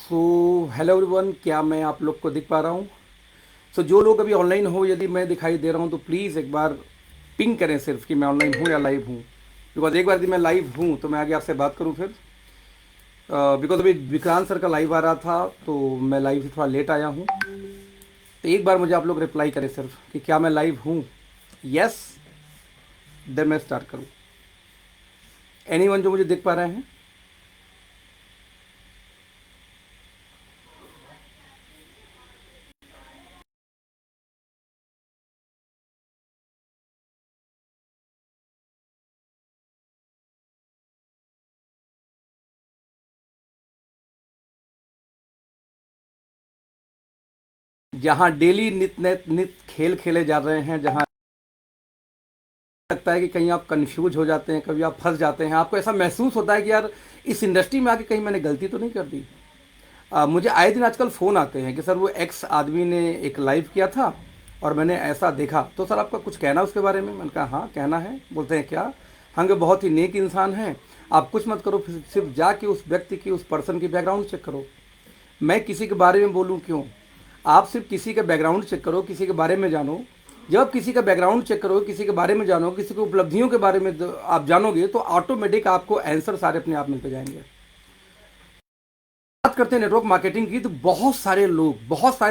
So hello everyone, क्या मैं आप लोग को दिख पा रहा हूँ? जो लोग अभी ऑनलाइन हो, यदि मैं दिखाई दे रहा हूँ तो प्लीज़ एक बार पिंग करें सिर्फ कि मैं ऑनलाइन हूँ या लाइव हूँ। बिकॉज एक बार यदि मैं लाइव हूँ तो मैं आगे आपसे बात करूँ फिर। बिकॉज अभी विक्रांत सर का लाइव आ रहा था तो मैं लाइव से थोड़ा लेट आया हूँ। तो एक बार मुझे आप लोग रिप्लाई करें सिर्फ कि क्या मैं लाइव हूँ। यस, देन मैं स्टार्ट करूँ। एनीवन जो मुझे दिख पा रहे हैं? जहाँ डेली नित नित नित खेल खेले जा रहे हैं, जहाँ लगता है कि कहीं आप कंफ्यूज हो जाते हैं, कभी आप फंस जाते हैं, आपको ऐसा महसूस होता है कि यार इस इंडस्ट्री में आके कहीं मैंने गलती तो नहीं कर दी। मुझे आए दिन आजकल फ़ोन आते हैं कि सर वो एक्स आदमी ने एक लाइव किया था और मैंने ऐसा देखा, तो सर आपका कुछ कहना उसके बारे में? मैंने कहा हाँ कहना है। बोलते हैं क्या? हम के बहुत ही नेक इंसान हैं, आप कुछ मत करो, सिर्फ जाके उस व्यक्ति की, उस पर्सन की बैकग्राउंड चेक करो। मैं किसी के बारे में बोलूँ क्यों? आप सिर्फ किसी का बैकग्राउंड चेक करो, किसी के बारे में जानो। जब आप किसी का बैकग्राउंड चेक करो, किसी के बारे में जानो, किसी की उपलब्धियों के बारे में आप जानोगे तो ऑटोमेटिक आपको आंसर सारे अपने आप मिलते जाएंगे। बात करते हैं नेटवर्क मार्केटिंग की, तो बहुत सारे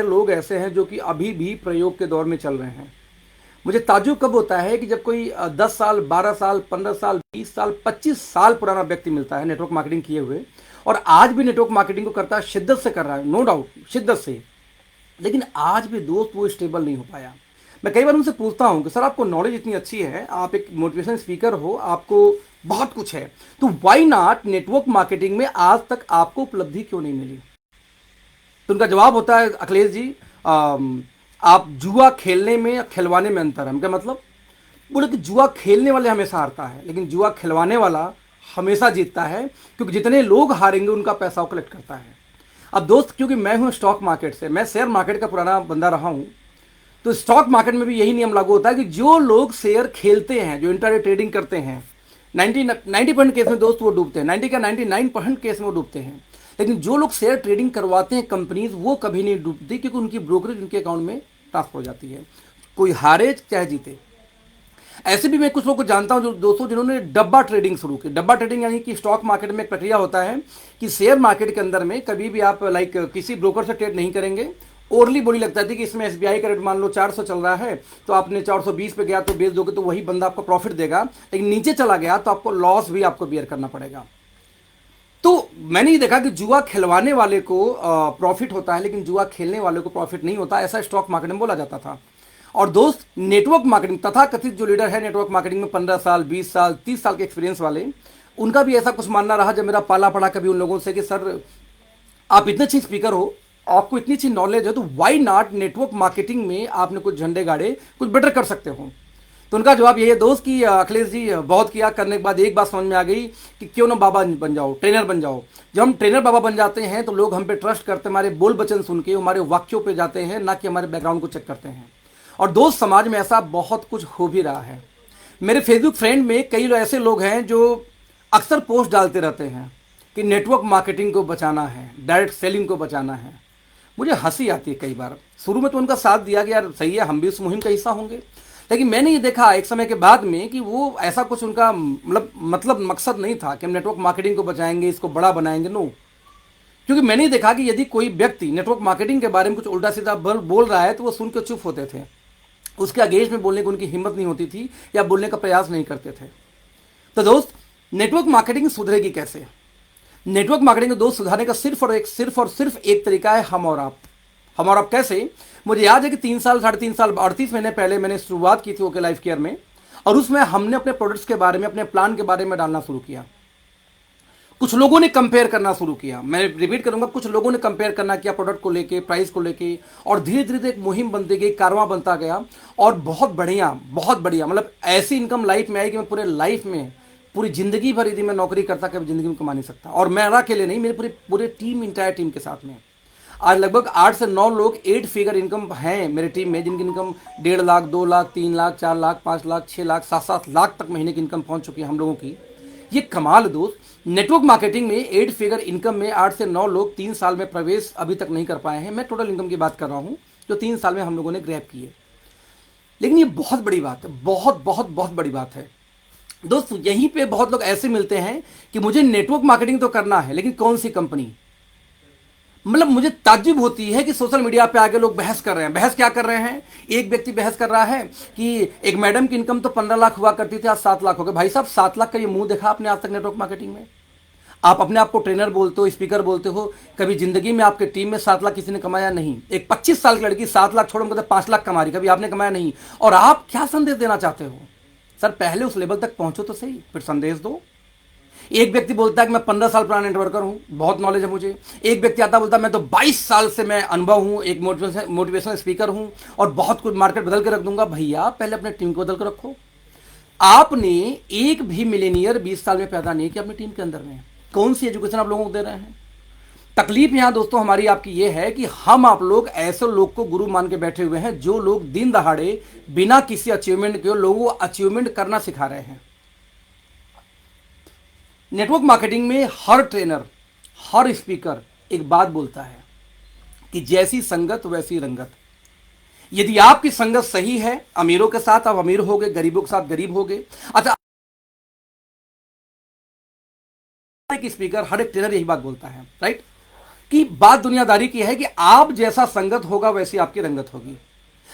लोग ऐसे हैं जो कि अभी भी प्रयोग के दौर में चल रहे हैं। मुझे ताज्जुब कब होता है कि जब कोई 10 साल, 12 साल, 15 साल, 20 साल, 25 साल पुराना व्यक्ति मिलता है नेटवर्क मार्केटिंग किए हुए, और आज भी नेटवर्क मार्केटिंग को करता है, शिद्दत से कर रहा है, नो डाउट शिद्दत से। लेकिन आज भी दोस्त वो स्टेबल नहीं हो पाया। मैं कई बार उनसे पूछता हूं कि सर आपको नॉलेज इतनी अच्छी है, आप एक मोटिवेशन स्पीकर हो, आपको बहुत कुछ है, तो वाई नॉट नेटवर्क मार्केटिंग में आज तक आपको उपलब्धि क्यों नहीं मिली? तो उनका जवाब होता है, अखिलेश जी, आप जुआ खेलने में या खिलवाने में अंतर है। हम क्या मतलब? बोले कि जुआ खेलने वाले हमेशा हारता है, लेकिन जुआ खिलवाने वाला हमेशा जीतता है, क्योंकि जितने लोग हारेंगे उनका पैसा वो कलेक्ट करता है। अब दोस्त, क्योंकि मैं हूं स्टॉक मार्केट से, मैं शेयर मार्केट का पुराना बंदा रहा हूं, तो स्टॉक मार्केट में भी यही नियम लागू होता है कि जो लोग शेयर खेलते हैं, जो इंटरडे ट्रेडिंग करते हैं, 90% केस में दोस्त वो डूबते हैं, 90 का 99% केस में वो डूबते हैं। लेकिन जो लोग शेयर ट्रेडिंग करवाते हैं कंपनीज, वो कभी नहीं डूबती, क्योंकि उनकी ब्रोकरेज उनके अकाउंट में ट्रांसफर हो जाती है, कोई हारे चाहे जीते। ऐसे भी मैं कुछ लोग को जानता हूं जो दोस्तों, जिन्होंने डब्बा ट्रेडिंग शुरू की। डब्बा ट्रेडिंग यानी कि स्टॉक मार्केट में एक प्रक्रिया होता है कि शेयर मार्केट के अंदर में कभी भी आप लाइक किसी ब्रोकर से ट्रेड नहीं करेंगे। ओरली बोली लगता थी कि इसमें एसबीआई का रेट मान लो 400 चल रहा है, तो आपने 420 पे गया तो बेच दोगे तो वही बंदा आपको प्रॉफिट देगा, लेकिन नीचे चला गया तो आपको लॉस भी आपको बियर करना पड़ेगा। तो मैंने ये देखा कि जुआ खिलवाने वाले को प्रॉफिट होता है, लेकिन जुआ खेलने वाले को प्रॉफिट नहीं होता, ऐसा स्टॉक मार्केट में बोला जाता था। और दोस्त, नेटवर्क मार्केटिंग तथा कथित जो लीडर है नेटवर्क मार्केटिंग में, 15 साल, 20 साल, 30 साल के एक्सपीरियंस वाले, उनका भी ऐसा कुछ मानना रहा जब मेरा पाला पड़ा कभी उन लोगों से कि सर आप इतने अच्छे स्पीकर हो, आपको इतनी अच्छी नॉलेज है, तो वाई नॉट नेटवर्क मार्केटिंग में आपने कुछ झंडे गाड़े, कुछ बेटर कर सकते हो। तो उनका जवाब यही है दोस्त कि अखिलेश जी, बहुत किया, करने के बाद एक बात समझ में आ गई कि क्यों ना बाबा बन जाओ, ट्रेनर बन जाओ। जब हम ट्रेनर बाबा बन जाते हैं तो लोग हम पे ट्रस्ट करते हैं, हमारे बोल वचन सुन के हमारे वाक्यों पे जाते हैं, ना कि हमारे बैकग्राउंड को चेक करते हैं। और दोस्त, समाज में ऐसा बहुत कुछ हो भी रहा है। मेरे फेसबुक फ्रेंड में कई ऐसे लोग हैं जो अक्सर पोस्ट डालते रहते हैं कि नेटवर्क मार्केटिंग को बचाना है, डायरेक्ट सेलिंग को बचाना है। मुझे हंसी आती है कई बार। शुरू में तो उनका साथ दिया कि यार सही है, हम भी इस मुहिम का हिस्सा होंगे, लेकिन मैंने ये देखा एक समय के बाद में कि वो ऐसा कुछ उनका मतलब मकसद नहीं था कि हम नेटवर्क मार्केटिंग को बचाएंगे, इसको बड़ा बनाएंगे, नो। क्योंकि मैंने देखा कि यदि कोई व्यक्ति नेटवर्क मार्केटिंग के बारे में कुछ उल्टा सीधा बोल रहा है तो वो सुन के चुप होते थे, उसके अगेंस्ट में बोलने की उनकी हिम्मत नहीं होती थी या बोलने का प्रयास नहीं करते थे। तो दोस्त, नेटवर्क मार्केटिंग सुधरेगी कैसे? नेटवर्क मार्केटिंग को दोस्त सुधारने का सिर्फ एक तरीका है, हम और आप। हम और आप कैसे? मुझे याद है कि 3 साल, 3.5 साल, 38 महीने पहले मैंने शुरुआत की थी ओके लाइफ केयर में, और उसमें हमने अपने प्रोडक्ट्स के बारे में, अपने प्लान के बारे में डालना शुरू किया। कुछ लोगों ने कंपेयर करना शुरू किया, मैं रिपीट करूंगा, कुछ लोगों ने कंपेयर करना किया प्रोडक्ट को लेके, प्राइस को लेके, और धीरे धीरे एक मुहिम बनती गई, कारवां बनता गया, और बहुत बढ़िया मतलब ऐसी इनकम लाइफ में आई कि मैं पूरे लाइफ में, पूरी जिंदगी भर यदि मैं नौकरी करता कभी जिंदगी में कमा नहीं सकता। और मैं अकेले नहीं, मेरे पूरे पूरे टीम, इंटायर टीम के साथ में आज लगभग 8 से 9 लोग 8 फिगर इनकम हैं मेरे टीम में, जिनकी इनकम 1.5 लाख, 2 लाख, 3 लाख, 4 लाख, 5 लाख, 6 लाख, 7-7 लाख तक महीने की इनकम पहुंच चुकी है हम लोगों की। ये कमाल दोस्त, नेटवर्क मार्केटिंग में 8 फिगर इनकम में 8 से 9 लोग 3 साल में प्रवेश अभी तक नहीं कर पाए हैं। मैं टोटल इनकम की बात कर रहा हूं जो 3 साल में हम लोगों ने ग्रैब की है। लेकिन ये बहुत बड़ी बात है, बहुत बहुत बहुत बड़ी बात है दोस्त। यहीं पे बहुत लोग ऐसे मिलते हैं कि मुझे नेटवर्क मार्केटिंग तो करना है, लेकिन कौन सी कंपनी। मतलब मुझे ताज्जुब होती है कि सोशल मीडिया पे आगे लोग बहस कर रहे हैं। बहस क्या कर रहे हैं? एक व्यक्ति बहस कर रहा है कि एक मैडम की इनकम तो 15 लाख हुआ करती थी, आज 7 लाख हो गए। भाई साहब, 7 लाख का ये मुंह देखा आपने आज तक नेटवर्क मार्केटिंग में? आप अपने आप को ट्रेनर बोलते हो, स्पीकर बोलते हो, कभी जिंदगी में आपके टीम में 7 लाख किसी ने कमाया नहीं। एक 25 साल की लड़की 7 लाख छोड़ो, मतलब 5 लाख कमा रही, कभी आपने कमाया नहीं। और आप क्या संदेश देना चाहते हो? सर पहले उस लेवल तक पहुंचो तो सही, फिर संदेश दो। एक व्यक्ति बोलता है कि मैं 15 साल पुराना नेटवर्कर हूं, बहुत नॉलेज है मुझे। एक व्यक्ति आता बोलता है मैं तो 22 साल से मैं अनुभव हूं, एक मोटिवेशनल स्पीकर हूं और बहुत कुछ मार्केट बदल के रख दूंगा। भैया पहले अपने टीम को बदल कर रखो। आपने एक भी मिलेनियर 20 साल में पैदा नहीं किया अपनी टीम के अंदर में। कौन सी एजुकेशन आप लोगों को दे रहे हैं? तकलीफ यहां दोस्तों हमारी आपकी ये है कि हम आप लोग ऐसे लोग को गुरु मान के बैठे हुए हैं जो लोग दिन दहाड़े बिना किसी अचीवमेंट के लोगों को अचीवमेंट करना सिखा रहे हैं। नेटवर्क मार्केटिंग में हर ट्रेनर, हर स्पीकर एक बात बोलता है कि जैसी संगत वैसी रंगत। यदि आपकी संगत सही है, अमीरों के साथ आप अमीर होगे, गरीबों के साथ गरीब होगे। अच्छा, एक स्पीकर, हर एक ट्रेनर यही बात बोलता है, राइट, कि बात दुनियादारी की है कि आप जैसा संगत होगा वैसी आपकी रंगत होगी।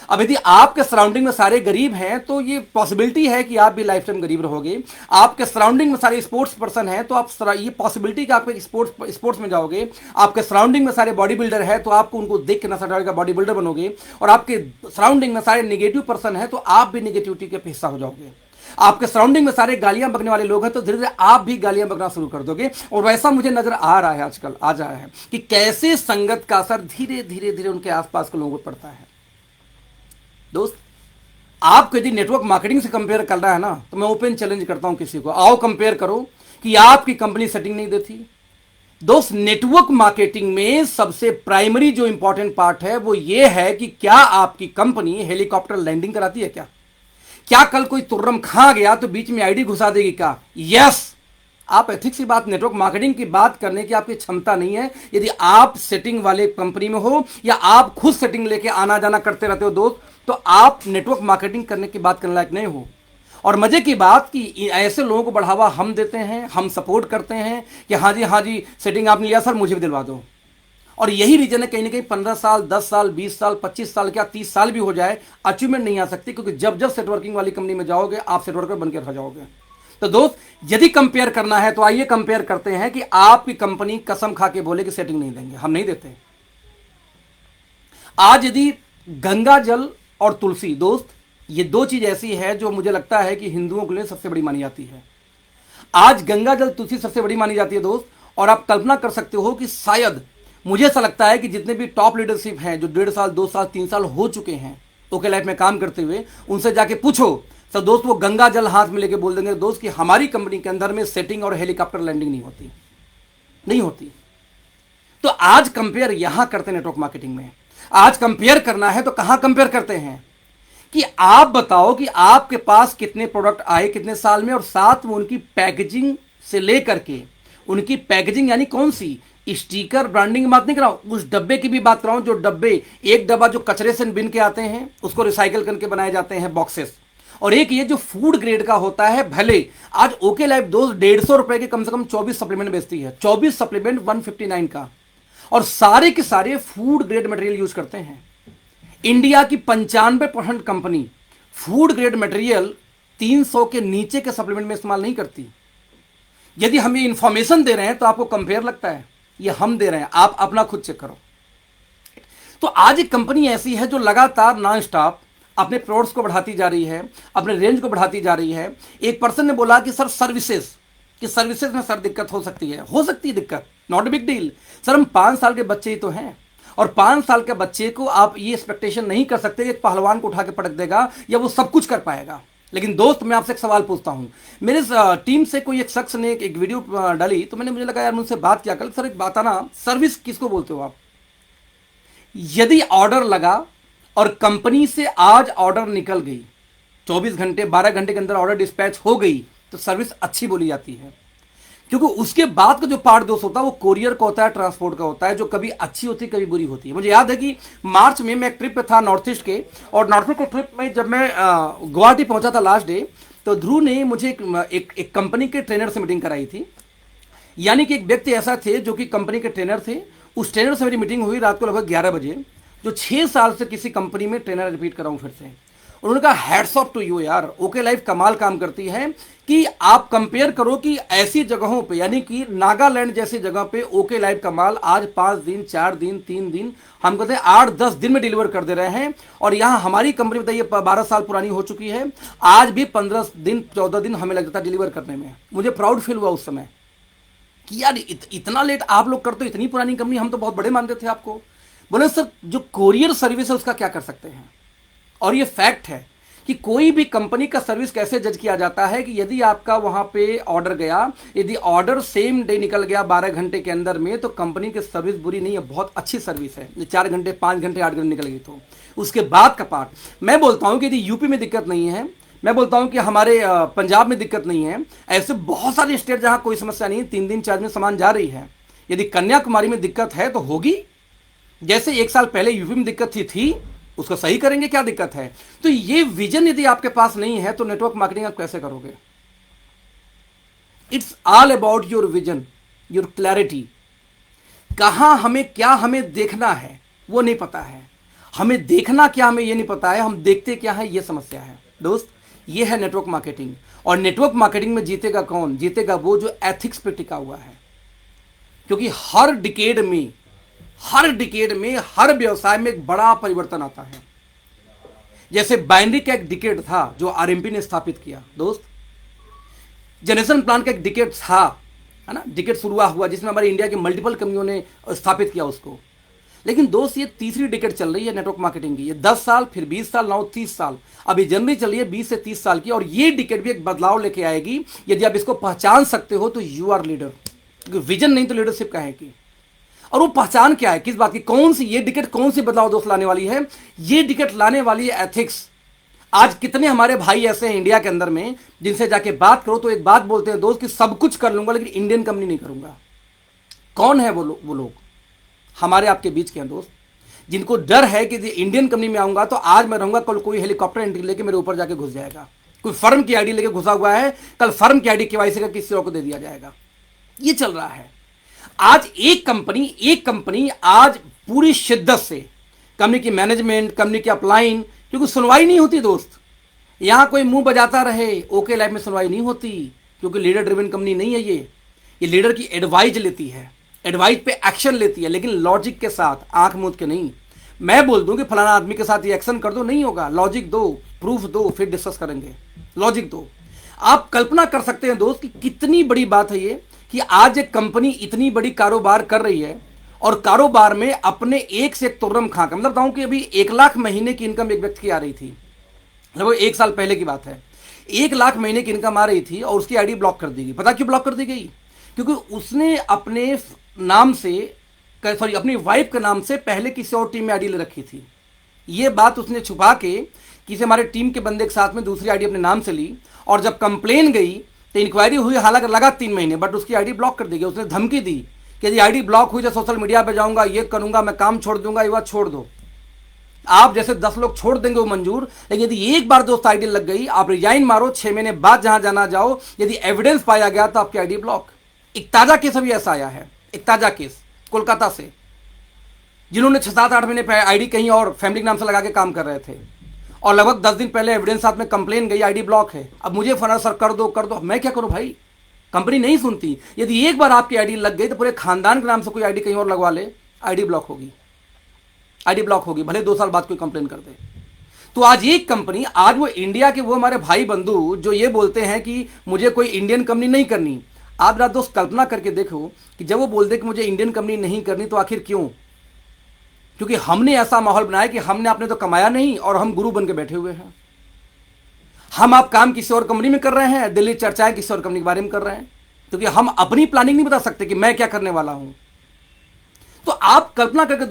अब यदि आपके सराउंडिंग में सारे गरीब हैं तो ये पॉसिबिलिटी है कि आप भी लाइफ टाइम गरीब रहोगे। आपके सराउंडिंग में सारे स्पोर्ट्स पर्सन हैं तो आप ये पॉसिबिलिटी कि आप स्पोर्ट्स में जाओगे। आपके सराउंडिंग में सारे बॉडी बिल्डर है तो आपको उनको देख के नशा चढ़ेगा, बॉडी बिल्डर बनोगे। और आपके सराउंडिंग में सारे निगेटिव पर्सन है तो आप भी निगेटिविटी के हिस्सा हो जाओगे। आपके सराउंडिंग में सारे गालियां बकने वाले लोग हैं तो धीरे धीरे आप भी गालियां बकना शुरू कर दोगे। और वैसा मुझे नजर आ रहा है, आजकल आ रहा है कि कैसे संगत का असर धीरे धीरे धीरे उनके आसपास के लोगों पर पड़ता है। दोस्त, आपको यदि नेटवर्क मार्केटिंग से कंपेयर करना है ना, तो मैं ओपन चैलेंज करता हूं किसी को, आओ कंपेयर करो कि आपकी कंपनी सेटिंग नहीं देती। दोस्त, नेटवर्क मार्केटिंग में सबसे प्राइमरी जो इंपॉर्टेंट पार्ट है वो ये है कि क्या आपकी कंपनी हेलीकॉप्टर लैंडिंग कराती है? क्या कल कोई तुर्रम खा गया तो बीच में आईडी घुसा देगी क्या? यस। आप एथिक्स की बात, नेटवर्क मार्केटिंग की बात करने की आपकी क्षमता नहीं है यदि आप सेटिंग वाले कंपनी में हो या आप खुद सेटिंग लेके आना जाना करते रहते हो दोस्त, तो आप नेटवर्क मार्केटिंग करने की बात करने लायक नहीं हो। और मजे की बात कि ऐसे लोगों को बढ़ावा हम देते हैं, हम सपोर्ट करते हैं कि हाँ जी सेटिंग आपने लिया सर, मुझे भी दिलवा दो। और यही रीजन है कहीं ना कहीं 15 साल 10 साल 20 साल 25 साल क्या 30 साल भी हो जाए, अचीवमेंट नहीं आ सकती, क्योंकि जब जब सेटवर्किंग वाली कंपनी में जाओगे आप सेटवर्कर बनकर रह जाओगे। तो दोस्त, यदि कंपेयर करना है तो आइए कंपेयर करते हैं कि आपकी कंपनी कसम खा के बोले कि सेटिंग नहीं देंगे, हम नहीं देते। आज यदि गंगा जल और तुलसी, दोस्त ये दो चीज ऐसी है जो मुझे लगता है कि हिंदुओं के लिए सबसे बड़ी मानी जाती है। आज गंगा जल तुलसी सबसे बड़ी मानी जाती है दोस्त। और आप कल्पना कर सकते हो कि शायद, मुझे ऐसा लगता है कि जितने भी टॉप लीडरशिप हैं जो 1.5 साल 2 साल 3 साल हो चुके हैं ओके लाइफ में काम करते हुए, उनसे जाके पूछो सब दोस्त, वो गंगा जल हाथ में लेके बोल देंगे दोस्त कि हमारी कंपनी के अंदर में सेटिंग और हेलीकॉप्टर लैंडिंग नहीं होती। तो आज कंपेयर यहां करते हैं नेटवर्क मार्केटिंग में। आज कंपेयर करना है तो कहां कंपेयर करते हैं कि आप बताओ कि आपके पास कितने प्रोडक्ट आए कितने साल में, और साथ में उनकी पैकेजिंग से लेकर के उनकी पैकेजिंग यानी कौन सी स्टिकर ब्रांडिंग की बात नहीं कर रहा हूं, उस डब्बे की भी बात कर रहा हूं जो डब्बे, एक डब्बा जो कचरे से बिन के आते हैं उसको रिसाइकल करके बनाए जाते हैं बॉक्सेस, और एक ये जो फूड ग्रेड का होता है। भले आज ओके लाइफ दोस्त 150 रुपए के कम से कम 24 सप्लीमेंट बेचती है, 24 सप्लीमेंट 159 का, और सारे के सारे फूड ग्रेड मटेरियल यूज करते हैं। इंडिया की 95% कंपनी फूड ग्रेड मटेरियल 300 के नीचे के सप्लीमेंट में इस्तेमाल नहीं करती। यदि हम ये इंफॉर्मेशन दे रहे हैं तो आपको कंपेयर लगता है, ये हम दे रहे हैं, आप अपना खुद चेक करो। तो आज एक कंपनी ऐसी है जो लगातार नॉन स्टॉप अपने प्रोडक्ट्स को बढ़ाती जा रही है, अपने रेंज को बढ़ाती जा रही है। एक पर्सन ने बोला कि सर सर्विसेज में सर दिक्कत हो सकती है दिक्कत, नॉट बिग डील। सर हम 5 साल के बच्चे ही तो हैं, और 5 साल के बच्चे को आप ये एक्सपेक्टेशन नहीं कर सकते कि एक पहलवान को उठा के पटक देगा या वो सब कुछ कर पाएगा। लेकिन दोस्त, मैं आपसे एक सवाल पूछता हूं, मेरे टीम से कोई एक शख्स ने एक वीडियो डाली तो मुझे लगा यार मुझसे बात क्या कर, सर एक बात आना, सर्विस किसको बोलते हो आप? यदि ऑर्डर लगा और कंपनी से आज ऑर्डर निकल गई, 24 घंटे 12 घंटे के अंदर ऑर्डर डिस्पैच हो गई, तो सर्विस अच्छी बोली जाती है। क्योंकि उसके बाद का जो पार्ट दोस्त होता है वो कोरियर का होता है, ट्रांसपोर्ट का होता है, जो कभी अच्छी होती है कभी बुरी होती है। मुझे याद है कि मार्च में मैं एक ट्रिप पे था नॉर्थ ईस्ट के, और नॉर्थ ईस्ट के ट्रिप में जब मैं गुवाहाटी पहुंचा था लास्ट डे, तो ध्रुव ने मुझे एक कंपनी के ट्रेनर से मीटिंग कराई थी। यानी कि एक व्यक्ति ऐसा थे जो कि कंपनी के ट्रेनर थे। उस ट्रेनर से मेरी मीटिंग हुई रात को लगभग 11 बजे, जो 6 साल से किसी कंपनी में ट्रेनर, रिपीट कर रहा हूं फिर से। उन्होंने कहा हैट्स ऑफ टू यू यार, ओके लाइफ कमाल काम करती है कि आप कंपेयर करो कि ऐसी जगहों पे, यानी कि नागालैंड जैसी जगह पे ओके लाइफ कमाल आज 5 दिन 4 दिन 3 दिन, हम कहते हैं 8-10 दिन में डिलीवर कर दे रहे हैं। और यहाँ हमारी कंपनी बताइए 12 साल पुरानी हो चुकी है, आज भी 15 दिन 14 दिन हमें लगता है डिलीवर करने में। मुझे प्राउड फील हुआ उस समय कि यार इतना लेट आप लोग करते हो, इतनी पुरानी कंपनी, हम तो बहुत बड़े मानते थे आपको। बोले सर जो कोरियर सर्विस है उसका क्या कर सकते हैं। और ये फैक्ट है कि कोई भी कंपनी का सर्विस कैसे जज किया जाता है कि यदि आपका वहां पे ऑर्डर गया, यदि ऑर्डर सेम डे निकल गया 12 घंटे के अंदर में, तो कंपनी की सर्विस बुरी नहीं है, बहुत अच्छी सर्विस है। 4 घंटे 5 घंटे 8 घंटे निकल गई तो उसके बाद का पार्ट मैं बोलता हूं कि यदि यूपी में दिक्कत नहीं है, मैं बोलता हूं कि हमारे पंजाब में दिक्कत नहीं है, ऐसे बहुत सारे स्टेट जहां कोई समस्या नहीं है, 3 दिन 4 दिन सामान जा रही है। यदि कन्याकुमारी में दिक्कत है तो होगी, जैसे 1 साल पहले यूपी में दिक्कत थी उसको सही करेंगे, क्या दिक्कत है। तो ये विजन यदि आपके पास नहीं है तो नेटवर्क मार्केटिंग आप कैसे करोगे। It's all about your vision, your clarity. कहां हमें क्या हमें देखना है वो नहीं पता है, हमें देखना क्या हमें ये नहीं पता है, हम देखते क्या है ये समस्या है दोस्त। ये है नेटवर्क मार्केटिंग। और नेटवर्क मार्केटिंग में जीतेगा कौन? जीतेगा वो जो एथिक्स पे टिका हुआ है। क्योंकि हर डिकेड में हर व्यवसाय में एक बड़ा परिवर्तन आता है। जैसे बाइनरी का एक डिकेड था जो आरएमपी ने स्थापित किया दोस्त, जनरेशन प्लान का एक डिकेड था, है ना, डिकेड शुरू हुआ जिसमें हमारे इंडिया की मल्टीपल कंपनियों ने स्थापित किया उसको। लेकिन दोस्त ये तीसरी डिकेड चल रही है नेटवर्क मार्केटिंग की। ये 10 साल, फिर 20 साल, now 30 साल, अभी जनवरी चल रही है 20 से 30 साल की। और ये डिकेड भी एक बदलाव लेके आएगी। यदि आप इसको पहचान सकते हो तो यू आर लीडर। क्योंकि विजन नहीं तो लीडरशिप कहाँ की। और वो पहचान क्या है, किस बात की, कौन सी ये डिकेट कौन सी बदलाव दोस्त लाने वाली है? ये डिकेट लाने वाली है एथिक्स। आज कितने हमारे भाई ऐसे हैं इंडिया के अंदर में जिनसे जाके बात करो तो एक बात बोलते हैं दोस्त कि सब कुछ कर लूंगा लेकिन इंडियन कंपनी नहीं करूंगा। कौन है वो लोग हमारे आपके बीच के हैं दोस्त, जिनको डर है कि इंडियन कंपनी में आऊंगा तो आज मैं रहूंगा, कल कोई हेलीकॉप्टर एंट्री लेके मेरे ऊपर जाके घुस जाएगा। कोई फर्म की आईडी लेके घुसा हुआ है, कल फर्म की आईडी केवाईसी का किसी और को दे दिया जाएगा। ये चल रहा है। आज एक कंपनी आज पूरी शिद्दत से कंपनी की मैनेजमेंट, कंपनी की अपलाइन, क्योंकि सुनवाई नहीं होती दोस्त। यहां कोई मुंह बजाता रहे, ओके लाइफ में सुनवाई नहीं होती, क्योंकि लीडर ड्रिवन कंपनी नहीं है ये लीडर की एडवाइज लेती है, एडवाइज पे एक्शन लेती है, लेकिन लॉजिक के साथ, आंख मूंद के नहीं। मैं बोल दूं कि फलाना आदमी के साथ ये एक्शन कर दो, नहीं होगा। लॉजिक दो, प्रूफ दो, फिर डिस्कस करेंगे। लॉजिक दो। आप कल्पना कर सकते हैं दोस्त कि कितनी बड़ी बात है ये कि आज एक कंपनी इतनी बड़ी कारोबार कर रही है और कारोबार में अपने एक से एक तुर्रम खा कर, मतलब बताऊं कि अभी 1 लाख महीने की इनकम एक व्यक्ति की आ रही थी, लगभग 1 साल पहले की बात है। 1 लाख महीने की इनकम आ रही थी और उसकी आईडी ब्लॉक कर दी गई। पता क्यों ब्लॉक कर दी गई? क्योंकि उसने अपने नाम से, सॉरी, अपनी वाइफ के नाम से पहले किसी और टीम में आईडी ले रखी थी। ये बात उसने छुपा के किसी हमारे टीम के बंदे के साथ में दूसरी आईडी अपने नाम से ली, और जब कंप्लेन गई तो इंक्वायरी हुई, हालांकि लगा 3 महीने, बट उसकी आईडी ब्लॉक कर दी गई। उसने धमकी दी कि यदि आईडी ब्लॉक हुई तो सोशल मीडिया पे जाऊंगा, ये करूंगा, मैं काम छोड़ दूंगा। ये बात छोड़ दो, आप जैसे 10 लोग छोड़ देंगे वो मंजूर, लेकिन यदि एक बार दोस्त आईडी लग गई, आप रिजाइन मारो, 6 महीने बाद जहां जाना जाओ, यदि एविडेंस पाया गया तो आपकी आईडी ब्लॉक। एक ताजा केस अभी ऐसा आया है, एक ताजा केस कोलकाता से, जिन्होंने 6-7-8 महीने आईडी कहीं और फैमिली के नाम से लगा के काम कर रहे थे, और लगभग 10 दिन पहले एविडेंस साथ में कंप्लेन गई, आईडी ब्लॉक है। अब मुझे फना सर कर दो, मैं क्या करूं भाई? कंपनी नहीं सुनती। यदि एक बार आपकी आईडी लग गई तो पूरे खानदान के नाम से कोई आईडी कहीं और लगवा ले, आईडी ब्लॉक होगी, आईडी ब्लॉक होगी, भले 2 साल बाद कोई कंप्लेन कर दे। तो आज एक कंपनी, आज वो इंडिया के वो हमारे भाई बंधु जो ये बोलते हैं कि मुझे कोई इंडियन कंपनी नहीं करनी, आप जरा दोस्त कल्पना करके देखो कि जब वो बोलते कि मुझे इंडियन कंपनी नहीं करनी तो आखिर क्यों? क्योंकि हमने ऐसा माहौल बनाया कि हमने आपने तो कमाया नहीं और हम गुरु बन के बैठे हुए हैं। हम आप काम किसी और कंपनी में कर रहे हैं, दिल्ली चर्चाएं किसी और कंपनी के बारे में कर रहे हैं, क्योंकि हम अपनी प्लानिंग नहीं बता सकते कि मैं क्या करने वाला हूं। तो आप कल्पना करके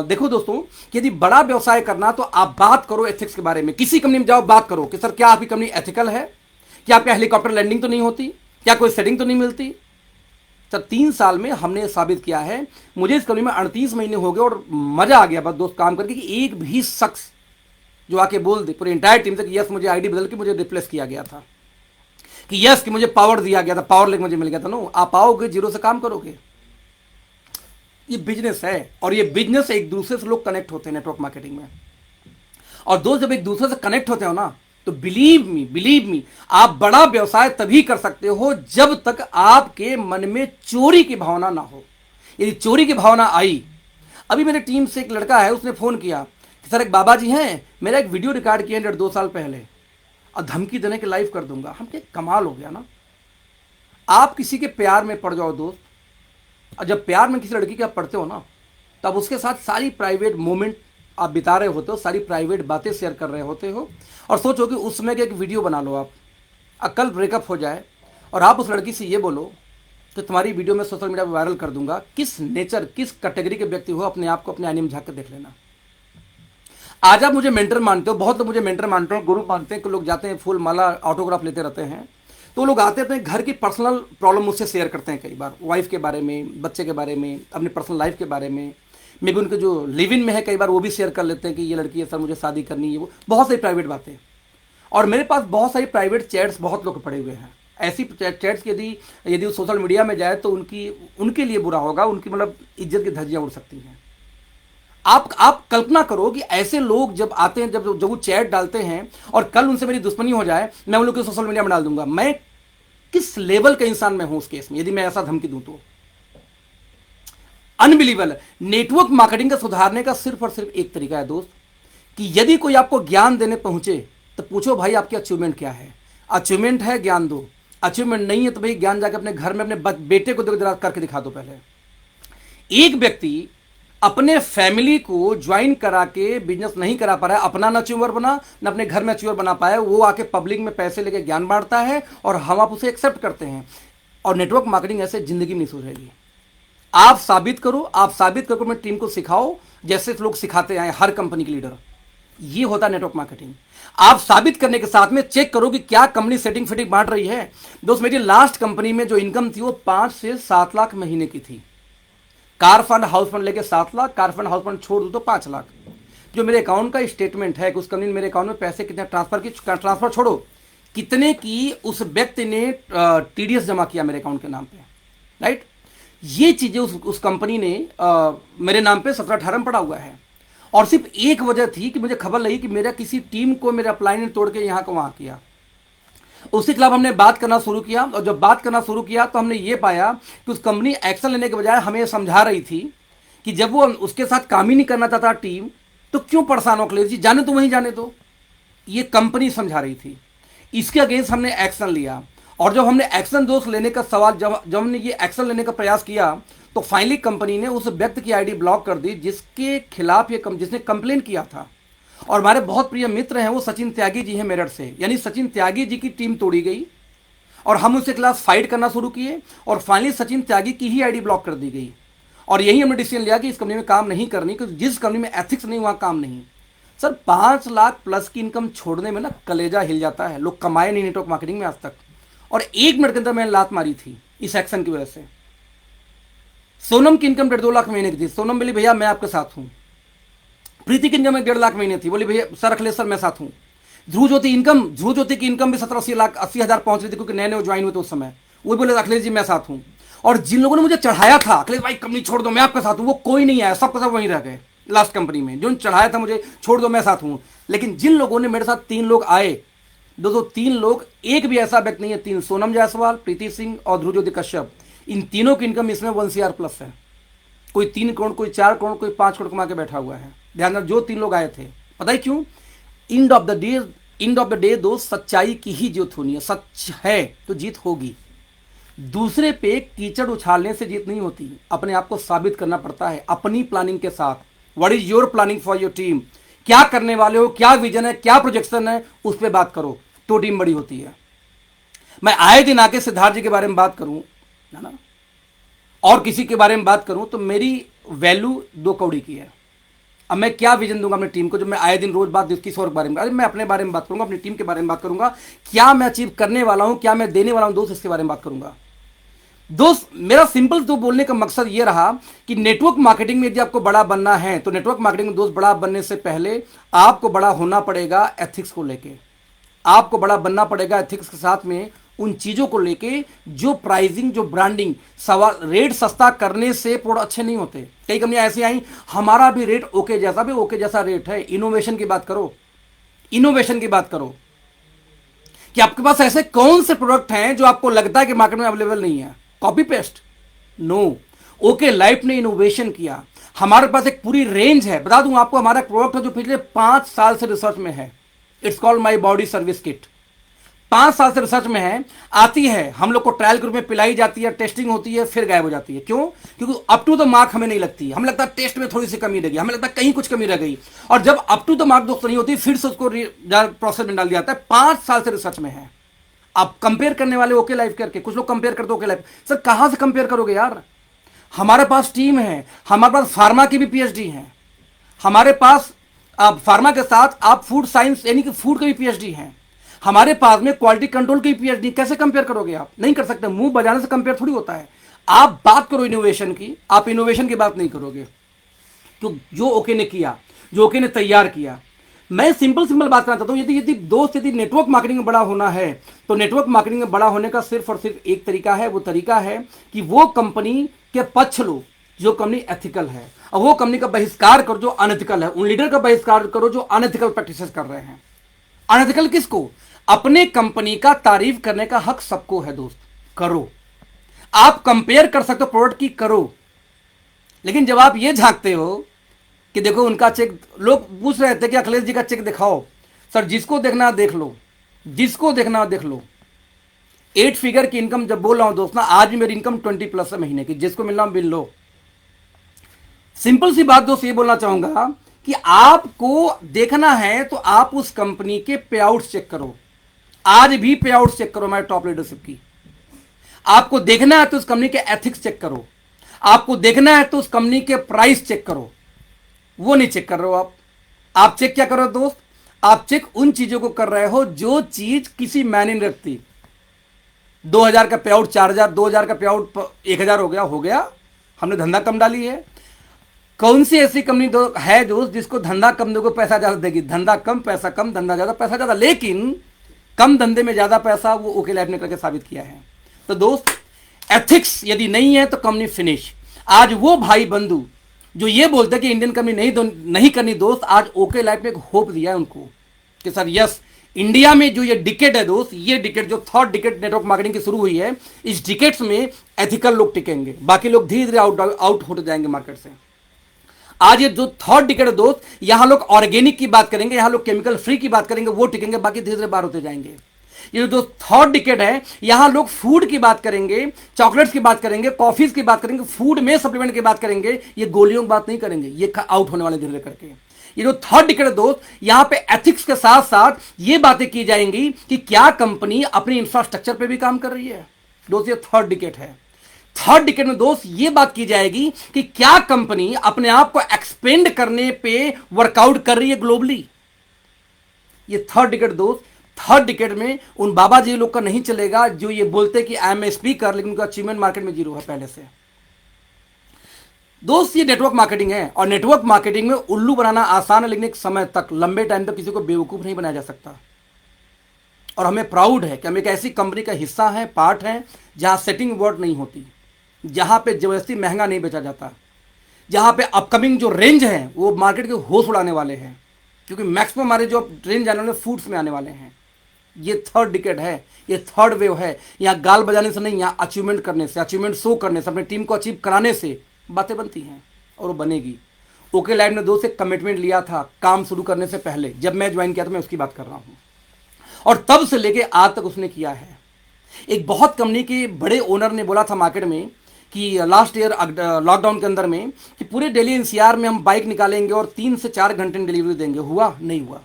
देखो दोस्तों कि यदि बड़ा व्यवसाय करना तो आप बात करो एथिक्स के बारे में। किसी कंपनी में जाओ, बात करो कि सर क्या आपकी कंपनी एथिकल है, क्या आपका हेलीकॉप्टर लैंडिंग तो नहीं होती, क्या कोई सेटिंग तो नहीं मिलती? सर 3 साल में हमने ये साबित किया है। मुझे इस कंपनी में 38 महीने हो गए और मजा आ गया बस दोस्त काम करके कि एक भी शख्स जो आके बोल दे पूरी इंटायर टीम से कि यस मुझे आईडी बदल के मुझे रिप्लेस किया गया था, कि यस कि मुझे पावर दिया गया था, पावर लेके मुझे मिल गया था। नो, आप आओगे जीरो से काम करोगे। ये बिजनेस है और ये बिजनेस एक दूसरे से लोग कनेक्ट होते हैं नेटवर्क मार्केटिंग में। और दोस्त जब एक दूसरे से कनेक्ट होते हो ना, तो बिलीव मी आप बड़ा व्यवसाय तभी कर सकते हो जब तक आपके मन में चोरी की भावना ना हो। यदि चोरी की भावना आई, अभी मेरे टीम से एक लड़का है, उसने फोन किया कि सर एक बाबा जी हैं, मेरा एक वीडियो रिकॉर्ड किया 1.5-2 साल पहले और धमकी देने के लाइव कर दूंगा। हम क्या, कमाल हो गया ना। आप किसी के प्यार में पड़ जाओ दोस्त, और जब प्यार में किसी लड़की के आप पढ़ते हो ना, तब उसके साथ सारी प्राइवेट मोमेंट आप बिता रहे होते हो, सारी प्राइवेट बातें शेयर कर रहे होते हो, और सोचो कि उसमें एक वीडियो बना लो आप, कल ब्रेकअप हो जाए और आप उस लड़की से ये बोलो कि तुम्हारी वीडियो में सोशल मीडिया पर वायरल कर दूंगा। किस नेचर, किस कैटेगरी के व्यक्ति हो, अपने आप को अपने आईने में झांक कर देख लेना। आज आप मुझे मेंटर मानते हो, बहुत लोग मुझे मेंटर मानते हैं, गुरु मानते हैं, कि लोग जाते हैं फूल माला ऑटोग्राफ लेते रहते हैं, तो लोग आते अपने घर की पर्सनल प्रॉब्लम मुझसे शेयर करते हैं, कई बार वाइफ के बारे में, बच्चे के बारे में, अपनी पर्सनल लाइफ के बारे में, मे भी उनके जो लिव इन में है कई बार वो भी शेयर कर लेते हैं कि ये लड़की है सर मुझे शादी करनी है, वो बहुत सारी प्राइवेट बातें। और मेरे पास बहुत सारी प्राइवेट चैट्स बहुत लोग पड़े हुए हैं। ऐसी चैट्स यदि वो सोशल मीडिया में जाए तो उनके लिए बुरा होगा, उनकी मतलब इज्जत की धज्जियां उड़ सकती हैं। आप कल्पना करो कि ऐसे लोग जब आते हैं, जब वो चैट डालते हैं और कल उनसे मेरी दुश्मनी हो जाए, मैं उन लोग को सोशल मीडिया में डाल दूंगा। मैं किस लेवल का इंसान मैं हूं उस केस में, यदि मैं ऐसा धमकी दूं तो अनबिलीवेबल। नेटवर्क मार्केटिंग का सुधारने का सिर्फ और सिर्फ एक तरीका है दोस्त, कि यदि कोई आपको ज्ञान देने पहुंचे तो पूछो भाई आपकी अचीवमेंट क्या है। अचीवमेंट है ज्ञान दो, अचीवमेंट नहीं है तो भाई ज्ञान जाकर अपने घर में अपने बेटे को करके दिखा दो। पहले एक व्यक्ति अपने फैमिली को ज्वाइन करा के बिजनेस नहीं करा पा रहा है, अपना न अचीवर बना न अपने घर में अचीवर बना पाया, वो आके पब्लिक में पैसे लेके ज्ञान बांटता है और हम आप उसे एक्सेप्ट करते हैं। और नेटवर्क मार्केटिंग ऐसे जिंदगी में नहीं सुधरेगी। आप साबित करो, आप साबित करके अपनी टीम को सिखाओ, जैसे लोग सिखाते हैं हर कंपनी के लीडर। ये होता है नेटवर्क मार्केटिंग। आप साबित करने के साथ में चेक करो कि क्या कंपनी सेटिंग फिटिंग बांट रही है। दोस्त मेरी लास्ट कंपनी में जो इनकम थी वो 5 से 7 लाख महीने की थी। कार फंड हाउस फंड लेके 7 lakh, car fund house fund छोड़ दो तो 5 लाख। जो मेरे अकाउंट का स्टेटमेंट है कि उस कंपनी ने मेरे अकाउंट में पैसे कितने ट्रांसफर की, ट्रांसफर छोड़ो कितने की उस व्यक्ति ने टीडीएस जमा किया मेरे अकाउंट के नाम पे, राइट। ये चीजें उस कंपनी ने मेरे नाम पे 17-18 में पड़ा हुआ है। और सिर्फ एक वजह थी कि मुझे खबर लगी कि मेरा किसी टीम को मेरे अपलाइन ने तोड़ के यहां को वहां किया। उसके खिलाफ हमने बात करना शुरू किया, और जब बात करना शुरू किया तो हमने ये पाया कि उस कंपनी एक्शन लेने के बजाय हमें समझा रही थी कि जब वो उसके साथ काम ही नहीं करना चाहता टीम, तो क्यों परेशान हो अखिलेश जी, जाने तो वहीं जाने दो। ये कंपनी समझा रही थी। इसके अगेंस्ट हमने एक्शन लिया, और जब हमने एक्शन दोस्त लेने का सवाल, जब हमने ये एक्शन लेने का प्रयास किया, तो फाइनली कंपनी ने उस व्यक्ति की आईडी ब्लॉक कर दी जिसके खिलाफ जिसने कंप्लेन किया था। और हमारे बहुत प्रिय मित्र हैं, वो सचिन त्यागी जी हैं मेरठ से, यानी सचिन त्यागी जी की टीम तोड़ी गई और हम उसके खिलाफ फाइट करना शुरू किए, और फाइनली सचिन त्यागी की ही आईडी ब्लॉक कर दी गई। और यही हमने डिसीजन लिया कि इस कंपनी में काम नहीं करनी, क्योंकि जिस कंपनी में एथिक्स नहीं वहां काम नहीं। सर 5 लाख प्लस की इनकम छोड़ने में ना कलेजा हिल जाता है। लोग कमाए नहीं नेटवर्क मार्केटिंग में आज तक, और 1 मिनट के अंदर मैंने लात मारी थी इस एक्शन की वजह से। सोनम की इनकम 1.5-2 लाख महीने की थी। सोनम बोली भैया मैं आपके साथ हूं। प्रीति की इनकम 1.5 लाख महीने थी, बोली भैया सर अखिलेश सर मैं साथ हूं। ध्रुव ज्योति की इनकम भी 70-80 हज़ार पहुंच रही थी, क्योंकि नए नए ज्वाइन हुए थे उस समय। वो बोले अखिलेश जी मैं साथ हूं। और जिन लोगों ने मुझे चढ़ाया था अखिलेश भाई कंपनी छोड़ दो मैं आपके साथ हूं, वो कोई नहीं आया, सबके सब वहीं रह गए। लास्ट कंपनी में जो चढ़ाया था मुझे छोड़ दो मैं साथ हूं, लेकिन जिन लोगों ने मेरे साथ 3 लोग आए, 3 लोग, एक भी ऐसा व्यक्ति नहीं है, 3, सोनम जायसवाल, प्रीति सिंह और ध्रुव ज्योति कश्यप, इन तीनों की इनकम इसमें 1 CR प्लस है। कोई 3 करोड़, कोई 4 करोड़, कोई 5 करोड़ कमा के बैठा हुआ है। ध्यान रख, जो 3 लोग आए थे, पता है क्यों? एंड ऑफ द डे दोस्त सच्चाई की ही जीत होनी है। सच है तो जीत होगी। दूसरे पे कीचड़ उछालने से जीत नहीं होती, अपने आप को साबित करना पड़ता है अपनी प्लानिंग के साथ। What is your planning for your team? क्या करने वाले हो, क्या विजन है, क्या प्रोजेक्शन है, उस पर बात करो तो टीम बड़ी होती है। मैं आए दिन आके सिद्धार्थ जी के बारे में बात करूं ना, और किसी के बारे में बात करूं, तो मेरी वैल्यू 2 कौड़ी की है। अब मैं क्या विजन दूंगा अपनी टीम को, जब मैं आए दिन रोज बात किसी और के बारे में, अरे मैं अपने बारे में बात करूंगा, अपनी टीम के बारे में बात करूंगा, क्या मैं अचीव करने वाला हूं, क्या मैं देने वाला हूं दोस्त, इसके बारे में बात करूंगा। दोस्त मेरा सिंपल तो बोलने का मकसद ये रहा कि नेटवर्क मार्केटिंग में यदि आपको बड़ा बनना है तो नेटवर्क मार्केटिंग में दोस्त बड़ा बनने से पहले आपको बड़ा होना पड़ेगा एथिक्स को लेके, आपको बड़ा बनना पड़ेगा एथिक्स के साथ में उन चीजों को लेके जो प्राइसिंग, जो ब्रांडिंग, सवाल रेट सस्ता करने से प्रोडक्ट अच्छे नहीं होते। कई कंपनियां ऐसी आई, हमारा भी रेट ओके जैसा, भी ओके जैसा रेट है, इनोवेशन की बात करो, इनोवेशन की बात करो कि आपके पास ऐसे कौन से प्रोडक्ट हैं जो आपको लगता है कि मार्केट में अवेलेबल नहीं है, copy paste no. Okay life ने इनोवेशन किया, हमारे पास एक पूरी रेंज है। बता दूं आपको, हमारा प्रोडक्ट है जो पिछले 5 साल से रिसर्च में है, it's called my body service kit. 5 साल से रिसर्च में है, आती है, हम लोग को ट्रायल ग्रुप में पिलाई जाती है, टेस्टिंग होती है, फिर गायब हो जाती है। क्यों? क्योंकि अप टू द मार्क हमें नहीं लगती, हमें लगता है टेस्ट में थोड़ी सी कमी रह गई, हमें लगता है कहीं कुछ कमी रह गई, और जब अप टू द मार्क दोस्तों नहीं होती फिर से उसको प्रोसेस में डाल दिया जाता है। 5 साल से रिसर्च में है। आप कंपेयर करने वाले ओके लाइफ करके, कुछ लोग कंपेयर करते ओके लाइफ, सर कहां से कंपेयर करोगे यार? हमारे पास टीम है, हमारे पास फार्मा की भी पीएचडी है, हमारे पास फार्मा के साथ आप फूड साइंस यानी कि फूड की भी पीएचडी है, हमारे पास में क्वालिटी कंट्रोल की पीएचडी। कैसे कंपेयर करोगे आप? नहीं कर सकते, मुंह बजाने से कंपेयर थोड़ी होता है। आप बात करो इनोवेशन की, आप इनोवेशन की बात नहीं करोगे। तो जो ओके ने किया, जो ओके ने तैयार किया, मैं सिंपल बात करना चाहता हूं, यदि नेटवर्क मार्केटिंग में बड़ा होना है तो नेटवर्क मार्केटिंग में बड़ा होने का सिर्फ और सिर्फ एक तरीका है। वो तरीका है कि वो कंपनी के पक्ष लो जो कंपनी एथिकल है, और वो कंपनी का बहिष्कार करो जो अनएथिकल है, उन लीडर का बहिष्कार करो जो अनएथिकल प्रैक्टिसेस कर रहे हैं। अनएथिकल किसको? अपने कंपनी का तारीफ करने का हक सबको है दोस्त, करो। आप कंपेयर कर सकते हो प्रोडक्ट की, करो। लेकिन जब आप ये झांकते हो कि देखो उनका चेक, लोग पूछ रहे थे कि अखिलेश जी का चेक दिखाओ, सर जिसको देखना देख लो, जिसको देखना देख लो। 8 फिगर की इनकम जब बोल रहा हूं दोस्त ना, आज भी मेरी इनकम 20+ है महीने की, जिसको मिलना बिल लो। सिंपल सी बात दोस्त ये बोलना चाहूंगा कि आपको देखना है तो आप उस कंपनी के पे आउट चेक करो, आज भी पे आउट चेक करो हमारे टॉप लीडरशिप की। आपको देखना है तो उस कंपनी के एथिक्स चेक करो, आपको देखना है तो उस कंपनी के प्राइस चेक करो। वो नहीं चेक कर रहे हो आप चेक क्या कर रहे हो दोस्त? आप चेक उन चीजों को कर रहे हो जो चीज किसी मायने नहीं रखती। 2000 का पे आउट 4000, 2000 का पे आउट 1000 हो गया, हमने धंधा कम डाली है। कौन सी ऐसी कंपनी है दोस्त जिसको धंधा कम दोगे पैसा ज्यादा देगी? धंधा कम पैसा कम, धंधा ज्यादा पैसा ज्यादा, लेकिन कम धंधे में ज्यादा पैसा, वो ओके लाइफ ने करके साबित किया है। तो दोस्त एथिक्स यदि नहीं है तो कंपनी फिनिश। आज वो भाई बंधु जो ये बोलते कि इंडियन कंपनी नहीं करनी दोस्त, आज ओके लाइफ ने एक होप दिया है उनको कि सर यस, इंडिया में जो ये डिकेट है दोस्त, ये डिकेट जो थर्ड डिकेट नेटवर्क मार्केटिंग की शुरू हुई है, इस डिकेट्स में एथिकल लोग टिकेंगे, बाकी लोग धीरे धीरे आउट होते जाएंगे मार्केट से। आज ये जो थर्ड डिकेट है दोस्त, यहां लोग ऑर्गेनिक की बात करेंगे, यहां लोग केमिकल फ्री की बात करेंगे, वो टिकेंगे, बाकी धीरे धीरे बाहर होते जाएंगे। ये जो थर्ड डिकेड है, यहां लोग फूड की बात करेंगे, चॉकलेट्स की बात करेंगे, कॉफीज की बात करेंगे, फूड में सप्लीमेंट की बात करेंगे, ये गोलियों की बात नहीं करेंगे, ये आउट होने वाले धीरे करके। ये जो थर्ड डिकेड है दोस्त, यहां पे एथिक्स के साथ साथ ये बातें की जाएंगी कि क्या कंपनी अपनी इंफ्रास्ट्रक्चर पे भी काम कर रही है दोस्त, ये थर्ड डिकेड है। थर्ड डिकेड में दोस्त ये बात की जाएगी कि क्या कंपनी अपने आप को एक्सपेंड करने पे वर्कआउट कर रही है ग्लोबली। ये थर्ड डिकेड दोस्त, थर्ड डिकेड में उन बाबा जी लोग का नहीं चलेगा जो ये बोलते कि आई एम ए स्पीकर, लेकिन उनका अचीवमेंट मार्केट में 0 है पहले से। दोस्त ये नेटवर्क मार्केटिंग है, और नेटवर्क मार्केटिंग में उल्लू बनाना आसान है, लेकिन एक समय तक, लंबे टाइम तक किसी को बेवकूफ नहीं बनाया जा सकता। और हमें प्राउड है कि हम एक ऐसी कंपनी का हिस्सा है, पार्ट है, जहां सेटिंग वर्ड नहीं होती, जहां पे जबरदस्ती महंगा नहीं बेचा जाता, जहां पे अपकमिंग जो रेंज है वो मार्केट के होश उड़ाने वाले हैं, क्योंकि मैक्सिमम हमारे जो रेंज आने वाले फूड्स में आने वाले हैं। ये थर्ड डिकेड है, ये थर्ड वेव है। यहाँ गाल बजाने से नहीं, यहाँ अचीवमेंट करने से, अचीवमेंट शो करने से, अपनी टीम को अचीव कराने से बातें बनती हैं, और वो बनेगी। ओके लाइफ ने दोस्त एक कमिटमेंट लिया था काम शुरू करने से पहले, जब मैं ज्वाइन किया था, मैं उसकी बात कर रहा हूँ, और तब से लेके आज तक उसने किया है। एक बहुत कंपनी के बड़े ओनर ने बोला था मार्केट में कि लास्ट ईयर लॉकडाउन के अंदर में कि पूरे दिल्ली एनसीआर में हम बाइक निकालेंगे और 3 से 4 घंटे में डिलीवरी देंगे। हुआ? नहीं हुआ।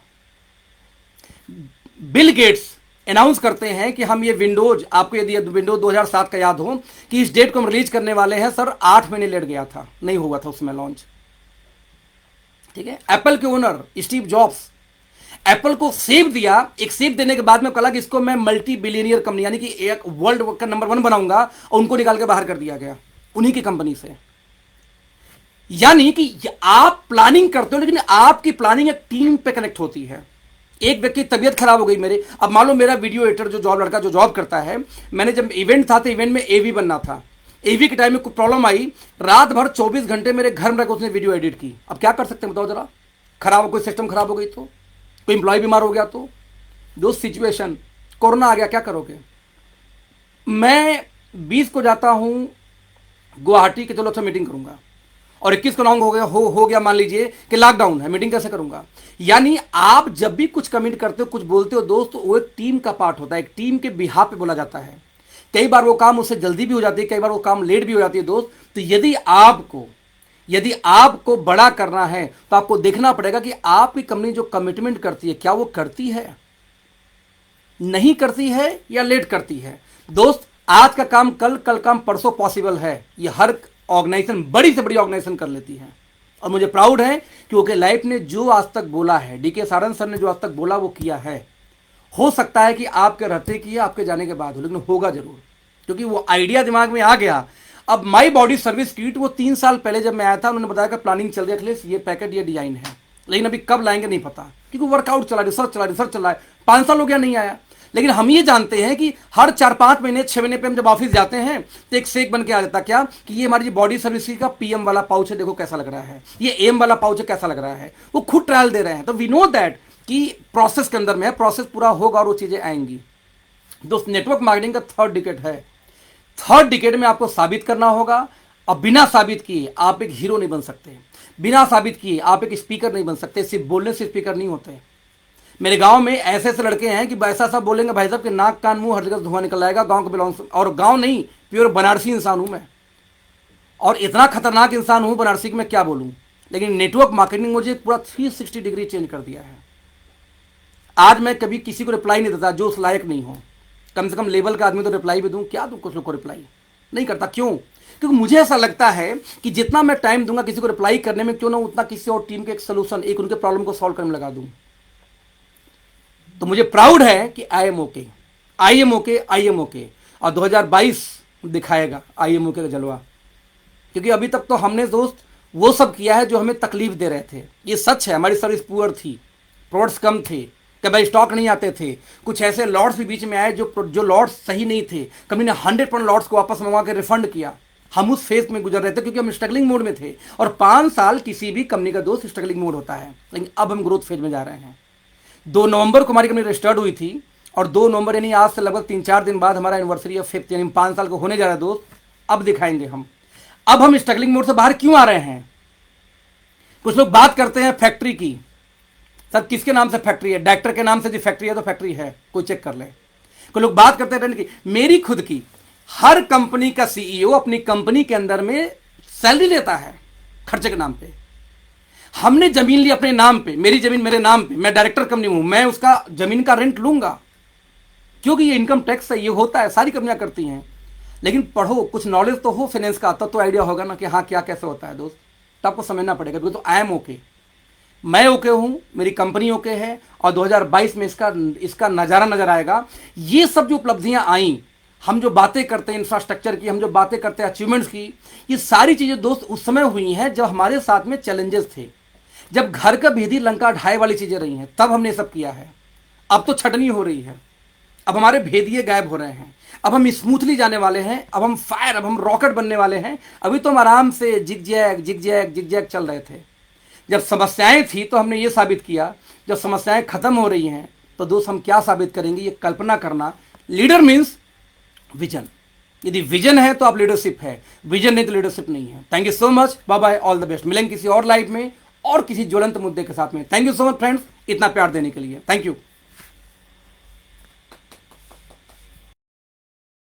बिल गेट्स अनाउंस करते हैं कि हम ये विंडोज, आपको यदि विंडोज 2007 का याद हो कि इस डेट को हम रिलीज करने वाले हैं, सर 8 महीने लेट गया था, नहीं हुआ था उसमें लॉन्च। ठीक है, एप्पल के ओनर स्टीव जॉब्स, एप्पल को सेव दिया, एक सेव देने के बाद में कहा कि इसको मैं मल्टी बिलियनियर कंपनी यानी कि एक वर्ल्ड का नंबर 1 बनाऊंगा, और उनको निकाल के बाहर कर दिया गया उन्हीं की कंपनी से। यानी कि आप प्लानिंग करते हो, लेकिन आपकी प्लानिंग एक टीम पे कनेक्ट होती है। एक व्यक्ति की तबीयत खराब हो गई मेरे, अब मान लो मेरा वीडियो एडिटर जो जॉब लड़का जो जॉब करता है, मैंने जब इवेंट था तो इवेंट में एवी बनना था, एवी के टाइम में कुछ प्रॉब्लम आई, रात भर 24 घंटे मेरे घर में रहकर उसने वीडियो एडिट की। अब क्या कर सकते हैं बताओ जरा, खराब हो, कोई सिस्टम खराब हो गई तो, कोई इंप्लॉय बीमार हो गया तो, जो सिचुएशन, कोरोना आ गया, क्या करोगे। मैं 20 को जाता हूं गुवाहाटी के, चलो अच्छा मीटिंग करूंगा, और 21 को लॉन्ग हो गया मान लीजिए कि लॉकडाउन है, मीटिंग कैसे करूंगा। यानी आप जब भी कुछ कमेंट करते हो, कुछ बोलते हो दोस्त, वो एक टीम का पार्ट होता है, एक टीम के बिहाफ पे बोला जाता है। कई बार वो काम उससे जल्दी भी हो जाती है, कई बार वो काम लेट भी हो जाती है दोस्त। तो यदि आपको बड़ा करना है तो आपको देखना पड़ेगा कि आपकी कंपनी जो कमिटमेंट करती है क्या वो करती है, नहीं करती है या लेट करती है। दोस्त आज का काम कल, कल काम परसों पॉसिबल है, ये हर ऑर्गेनाइजेशन, बड़ी से बड़ी ऑर्गेनाइजेशन कर लेती है। और मुझे प्राउड है क्योंकि लाइफ ने जो आज तक बोला है, डीके सारंग सर ने जो आज तक बोला वो किया है। हो सकता है कि आपके रहते किया, आपके जाने के बाद हो, लेकिन होगा जरूर, क्योंकि वो आइडिया दिमाग में आ गया। अब माई बॉडी सर्विस किट वो 3 साल पहले जब मैं आया था, उन्होंने बताया कि प्लानिंग चल रही है, ये पैकेट, ये डिजाइन है, लेकिन अभी कब लाएंगे नहीं पता, क्योंकि वर्कआउट चला, रिसर्च चला है। 5 साल हो गया नहीं आया। लेकिन हम ये जानते हैं कि हर 4-5 महीने 6 महीने पे हम जब ऑफिस जाते हैं तो एक शेक बन के आ जाता क्या कि ये हमारी बॉडी सर्विस का पीएम वाला पाउच है, देखो कैसा लग रहा है, ये एम वाला पाउच है, कैसा लग रहा है। वो खुद ट्रायल दे रहे हैं। तो वी नो दैट कि प्रोसेस के अंदर में है, प्रोसेस पूरा होगा और वो चीजें आएंगी। दोस्त नेटवर्क मार्केटिंग का 3rd डिकेड है। 3rd डिकेड में आपको साबित करना होगा, और बिना साबित किए आप एक हीरो नहीं बन सकते, बिना साबित किए आप एक स्पीकर नहीं बन सकते। सिर्फ बोलने से स्पीकर नहीं होते। मेरे गांव में ऐसे ऐसे लड़के हैं कि ऐसा सब बोलेंगे भाई साहब कि नाक कान मुंह हर जगह धुआं निकल आएगा। गांव के बिलोंग, और गांव नहीं, प्योर बनारसी इंसान हूं मैं, और इतना खतरनाक इंसान हूं बनारसी कि मैं क्या बोलूं। लेकिन नेटवर्क मार्केटिंग मुझे पूरा 360 डिग्री चेंज कर दिया है। आज मैं कभी किसी को रिप्लाई नहीं देता जो उस लायक नहीं हो। कम से कम लेवल का आदमी तो रिप्लाई भी दूं, क्या दूं कुछ लोग को रिप्लाई नहीं करता। क्यों? क्योंकि मुझे ऐसा लगता है कि जितना मैं टाइम दूंगा किसी को रिप्लाई करने में, क्यों ना उतना किसी और टीम के एक सोल्यूशन, एक उनके प्रॉब्लम को सॉल्व करने में लगा दूं। तो मुझे प्राउड है कि आई एम ओके। और 2022 दिखाएगा आई एम ओके का जलवा, क्योंकि अभी तक तो हमने दोस्त वो सब किया है जो हमें तकलीफ दे रहे थे। ये सच है, हमारी सर्विस पुअर थी, प्रोडक्ट्स कम थे, कभी स्टॉक नहीं आते थे, कुछ ऐसे लॉट्स भी बीच में आए जो लॉट्स सही नहीं थे। कभी ने 100% लॉट्स को वापस मंगवा के रिफंड किया। हम उस फेज में गुजर रहे थे क्योंकि हम स्ट्रगलिंग मोड में थे, और 5 साल किसी भी कंपनी का दोस्त स्ट्रगलिंग मोड होता है। लेकिन अब हम ग्रोथ फेज में जा रहे हैं। 2 नवंबर को हमारी कंपनी रजिस्टर्ड हुई थी, और 2 नवंबर यानी आज से लगभग 3-4 दिन बाद हमारा एनिवर्सरी है 5th, यानी 5 साल को होने जा रहा है दोस्त। अब दिखाएंगे हम, अब हम स्ट्रगलिंग मोड से बाहर क्यों आ रहे हैं। कुछ लोग बात करते हैं फैक्ट्री की, सर किसके नाम से फैक्ट्री है? डायरेक्टर के नाम से जो फैक्ट्री है तो फैक्ट्री है, कोई चेक कर ले। कोई लोग बात करते हैं की, मेरी खुद की, हर कंपनी का सीईओ अपनी कंपनी के अंदर में सैलरी लेता है खर्चे के नाम पे। हमने जमीन ली अपने नाम पे, मेरी जमीन मेरे नाम पे, मैं डायरेक्टर कंपनी हूं, मैं उसका जमीन का रेंट लूंगा क्योंकि ये इनकम टैक्स है, ये होता है, सारी कंपनियां करती हैं। लेकिन पढ़ो, कुछ नॉलेज तो हो फाइनेंस का, तब तो आइडिया होगा ना कि हाँ क्या कैसे होता है दोस्त, तब आपको समझना पड़ेगा। तो आई एम ओके, मैं ओके हूं, मेरी कंपनी ओके है, और 2022 में इसका नजारा नजर आएगा। ये सब जो उपलब्धियां आई, हम जो बातें करते हैं इंफ्रास्ट्रक्चर की, हम जो बातें करते हैं अचीवमेंट्स की, ये सारी चीजें दोस्त उस समय हुई हैं जब हमारे साथ में चैलेंजेस थे, जब घर का भेदी लंका ढाई वाली चीजें रही हैं, तब हमने सब किया है। अब तो छटनी हो रही है, अब हमारे भेदिए गायब हो रहे हैं, अब हम स्मूथली जाने वाले हैं, अब हम फायर, अब हम रॉकेट बनने वाले हैं। अभी तो हम आराम से जिग-जैग चल रहे थे। जब समस्याएं थी तो हमने ये साबित किया, जब समस्याएं खत्म हो रही हैं तो दोस्त हम क्या साबित करेंगे, ये कल्पना करना। Leader means vision. यदि विजन है तो आप लीडरशिप है, विजन नहीं तो लीडरशिप नहीं है। Thank you so much, bye bye, all the best. मिलेंगे किसी और लाइव में और किसी ज्वलंत मुद्दे के साथ में। Thank you so much friends, इतना प्यार देने के लिए, थैंक यू।